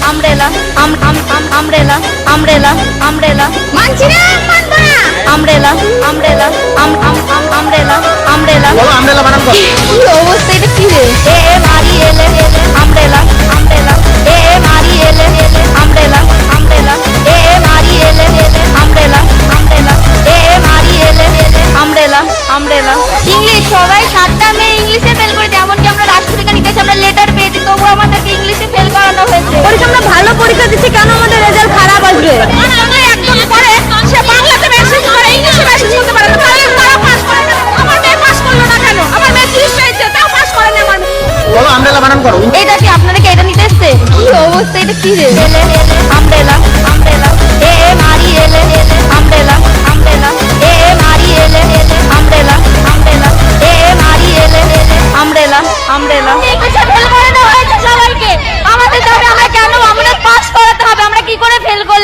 Umbrella umbrella umbrella umbrella মানছি না, মানবো না। আমব্রেলা আমব্রেলা আমব্রেলা আমব্রেলা বলো আমব্রেলা বানান করো। কি অবস্থা, এটা কি রে? মারি এলে আমব্রেলা আমব্রেলা মারি এলে আমব্রেলা আমব্রেলা মারি এলে আমব্রেলা আমব্রেলা মারি এলে আমব্রেলা আমব্রেলা। ইংলিশ, সবাই 7টা মেয়ে ইংলিশে ফেল করেছে, এমনকি আমরা রাষ্ট্রবিজ্ঞান ইতিহাসে আমরা লেটার পেয়েছি, তবু আমাদেরকে ইংলিশে ফেল করানো হয়েছে। পরীক্ষা আমরা ভালো পরীক্ষা দিচ্ছি, কেন আমাদের রেজাল্ট খারাপ আসবে? একদম পরে সে বাংলাতে মেসেজ করে, ইংলিশে মেসেজ করতে পারে না, তাহলে তারা পাস করে না। আমার মেয়ে পাস করলো না কেন? আমার মেয়ে 30 পেয়েছে, তাও পাস করে না। আমার বলো আমব্রেলা বানান করো। এটা কি আপনারা কি এটা নিতে এসছে? কি অবস্থা, এটা কি রে? আমব্রেলা আমব্রেলা মারি এলে আমব্রেলা আমব্রেলা মারি এলে আমব্রেলা আমব্রেলা মারি এলে আমব্রেলা আমব্রেলা। ইংলিশে ফেল করানো হয়েছে সবাইকে, আমাদের দাবি আমরা কেন, আমাদের পাস করাতে হবে, আমরা কি করে ফেল করলাম?